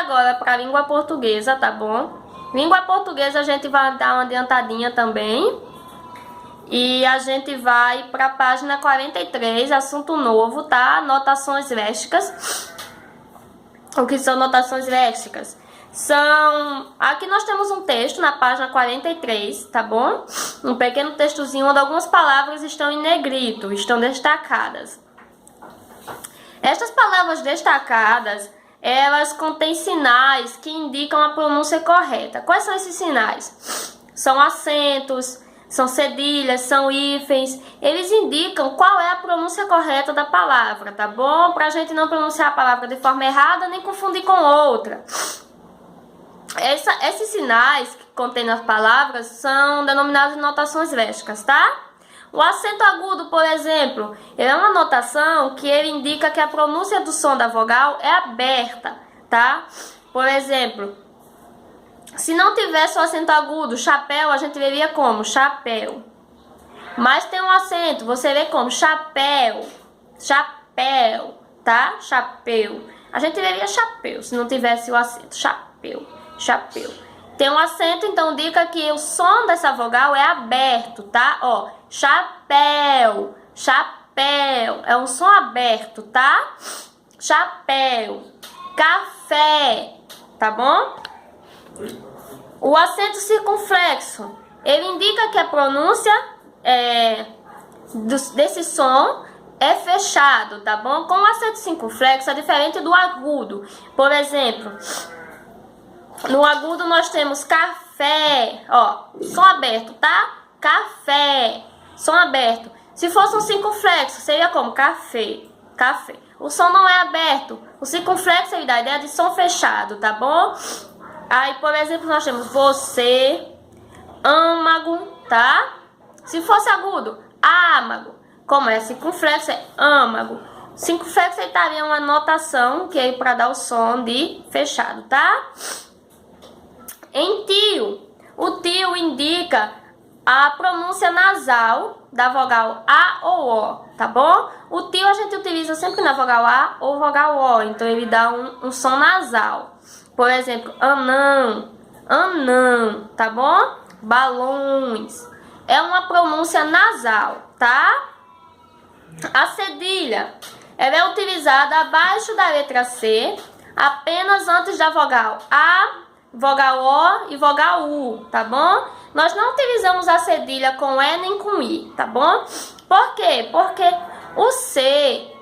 agora para a língua portuguesa, tá bom? Língua portuguesa a gente vai dar uma adiantadinha também. E a gente vai para a página 43, assunto novo, tá? Notações léxicas. O que são notações léxicas? Aqui nós temos um texto na página 43, tá bom? Um pequeno textozinho onde algumas palavras estão em negrito, estão destacadas. Estas palavras destacadas, elas contêm sinais que indicam a pronúncia correta. Quais são esses sinais? São acentos, são cedilhas, são hífens. Eles indicam qual é a pronúncia correta da palavra, tá bom? Pra gente não pronunciar a palavra de forma errada nem confundir com outra. Esses sinais que contêm nas palavras são denominados de notações léxicas, tá? O acento agudo, por exemplo, ele é uma notação que ele indica que a pronúncia do som da vogal é aberta, tá? Por exemplo, se não tivesse o acento agudo, chapéu, a gente veria como chapéu. Mas tem um acento, você vê como chapéu, chapéu, tá? Chapéu. A gente veria chapéu se não tivesse o acento, chapéu, chapéu. Tem um acento, então indica que o som dessa vogal é aberto, tá? Ó, chapéu, chapéu, é um som aberto, tá? Chapéu, café, tá bom? O acento circunflexo, ele indica que a pronúncia desse som é fechado, tá bom? Com o acento circunflexo é diferente do agudo. Por exemplo, no agudo nós temos café, ó, som aberto, tá? Café, som aberto. Se fosse um circunflexo, seria como café, café. O som não é aberto. O circunflexo ele dá a ideia de som fechado, tá bom? Aí, por exemplo, nós temos você, âmago, tá? Se fosse agudo, âmago. Como é circunflexo, é âmago. Circunflexo ele estaria uma notação que é para dar o som de fechado, tá? Em tio, o tio indica a pronúncia nasal da vogal A ou O, tá bom? O tio a gente utiliza sempre na vogal A ou vogal O, então ele dá um som nasal. Por exemplo, anão, anão, tá bom? Balões. É uma pronúncia nasal, tá? A cedilha, ela é utilizada abaixo da letra C, apenas antes da vogal A, vogal O e vogal U, tá bom? Nós não utilizamos a cedilha com E nem com I, tá bom? Por quê? Porque o C,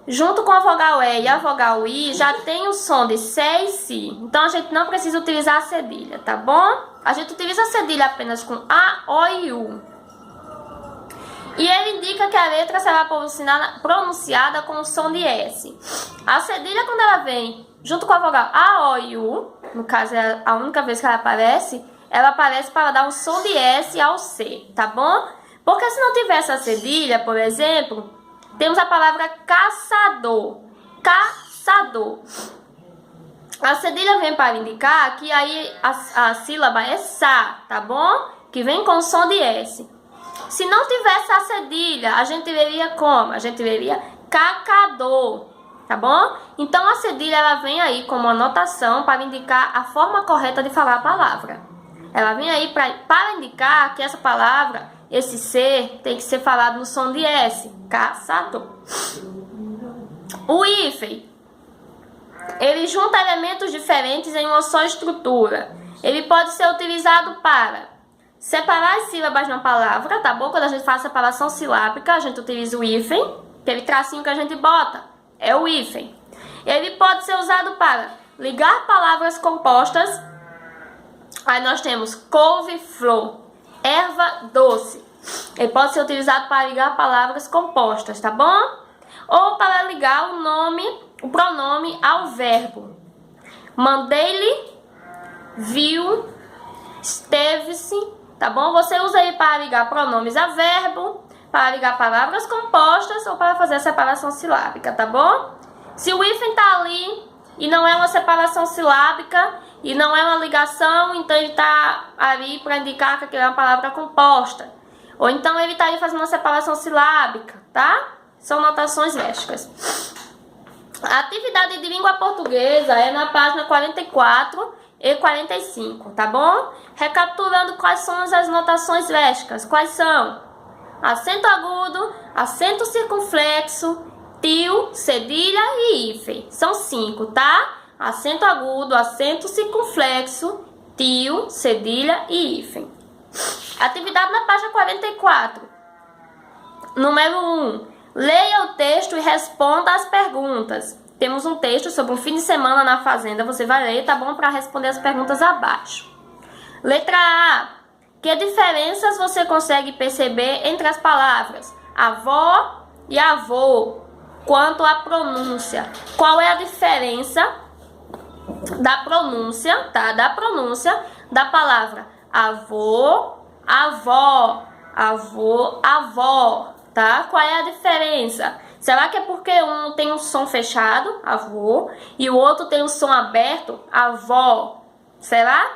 junto com a vogal E e a vogal I, já tem o som de C e Si. Então, a gente não precisa utilizar a cedilha, tá bom? A gente utiliza a cedilha apenas com A, O e U. E ele indica que a letra será pronunciada com o som de S. A cedilha, quando ela vem junto com a vogal A, O e U, no caso é a única vez que ela aparece para dar um som de S ao C, tá bom? Porque se não tivesse a cedilha, por exemplo, temos a palavra caçador, caçador. A cedilha vem para indicar que aí a sílaba é sa, tá bom? Que vem com o som de S. Se não tivesse a cedilha, a gente veria como? A gente veria cacador, tá bom? Então, a cedilha ela vem aí como uma anotação para indicar a forma correta de falar a palavra. Ela vem aí para indicar que essa palavra, esse ser, tem que ser falado no som de S, caçador. O hífen, ele junta elementos diferentes em uma só estrutura. Ele pode ser utilizado para separar as sílabas na palavra, tá bom? Quando a gente faz a separação silábica, a gente utiliza o hífen, aquele tracinho que a gente bota, é o hífen. Ele pode ser usado para ligar palavras compostas. Aí nós temos couve-flor, erva doce. Ele pode ser utilizado para ligar palavras compostas, tá bom? Ou para ligar o pronome ao verbo. Mandei-lhe, viu, esteve-se. Tá bom? Você usa ele para ligar pronomes a verbo, para ligar palavras compostas ou para fazer a separação silábica, tá bom? Se o hífen tá ali e não é uma separação silábica e não é uma ligação, então ele tá ali para indicar que aquilo é uma palavra composta. Ou então ele tá ali fazendo uma separação silábica, tá? São notações léxicas. A atividade de língua portuguesa é na página 44 e 45, tá bom? Recapitulando quais são as notações lésbicas. Quais são? Acento agudo, acento circunflexo, tio, cedilha e hífen. São 5, tá? Acento agudo, acento circunflexo, tio, cedilha e hífen. Atividade na página 44. Número 1. Leia o texto e responda as perguntas. Temos um texto sobre um fim de semana na fazenda. Você vai ler, tá bom? Para responder as perguntas abaixo. Letra A. Que diferenças você consegue perceber entre as palavras avó e avô quanto à pronúncia? Qual é a diferença da pronúncia, tá? Da pronúncia da palavra avô, avó, avô, avó, tá? Qual é a diferença? Será que é porque um tem um som fechado, avô, e o outro tem um som aberto, avó? Será?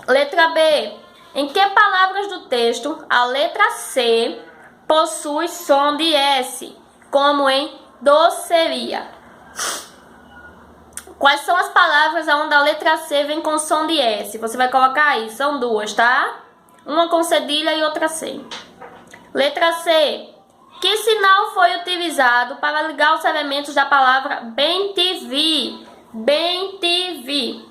Letra B. Em que palavras do texto a letra C possui som de S, como em doceria? Quais são as palavras onde a letra C vem com som de S? Você vai colocar aí, são duas, tá? Uma com cedilha e outra sem. Letra C. Que sinal foi utilizado para ligar os elementos da palavra bem-te-vi? Bem-te-vi.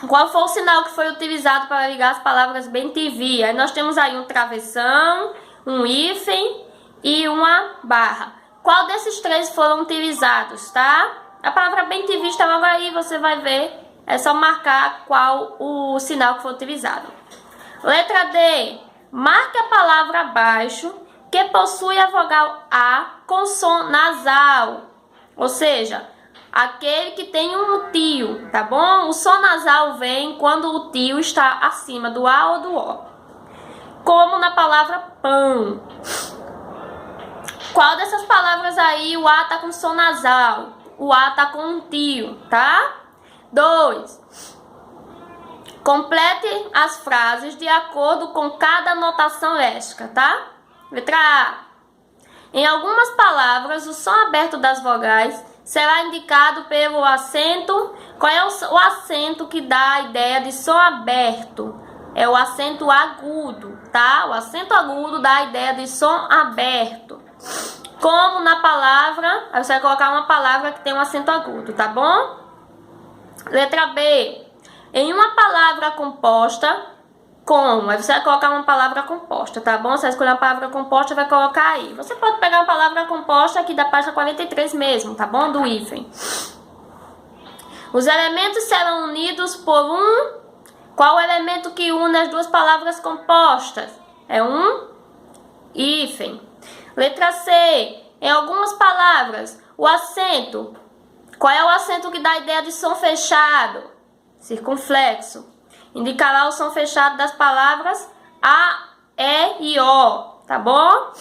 Qual foi o sinal que foi utilizado para ligar as palavras bem-te-vi? Aí nós temos aí um travessão, um hífen e uma barra. Qual desses três foram utilizados, tá? A palavra bem-te-vi está logo aí, você vai ver. É só marcar qual o sinal que foi utilizado. Letra D. Marque a palavra abaixo que possui a vogal A com som nasal. Ou seja, aquele que tem um tio, tá bom? O som nasal vem quando o tio está acima do A ou do O. Como na palavra pão. Qual dessas palavras aí o A tá com som nasal? O A tá com um tio, tá? 2. Complete as frases de acordo com cada notação léxica, tá? Letra A. Em algumas palavras, o som aberto das vogais será indicado pelo acento. Qual é o acento que dá a ideia de som aberto? É o acento agudo, tá? O acento agudo dá a ideia de som aberto. Como na palavra, aí você vai colocar uma palavra que tem um acento agudo, tá bom? Letra B. Em uma palavra composta com, aí você vai colocar uma palavra composta, tá bom? Você vai escolher uma palavra composta e vai colocar aí. Você pode pegar uma palavra composta aqui da página 43 mesmo, tá bom? Do hífen. Os elementos serão unidos por um... Qual o elemento que une as duas palavras compostas? É um hífen. Letra C. Em algumas palavras, o acento. Qual é o acento que dá a ideia de som fechado? Circunflexo. Indicará o som fechado das palavras A, E e O, tá bom?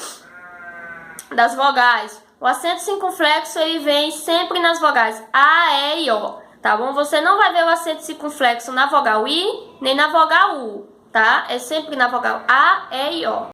Das vogais. O acento circunflexo ele vem sempre nas vogais A, E e O, tá bom? Você não vai ver o acento circunflexo na vogal I nem na vogal U, tá? É sempre na vogal A, E e O.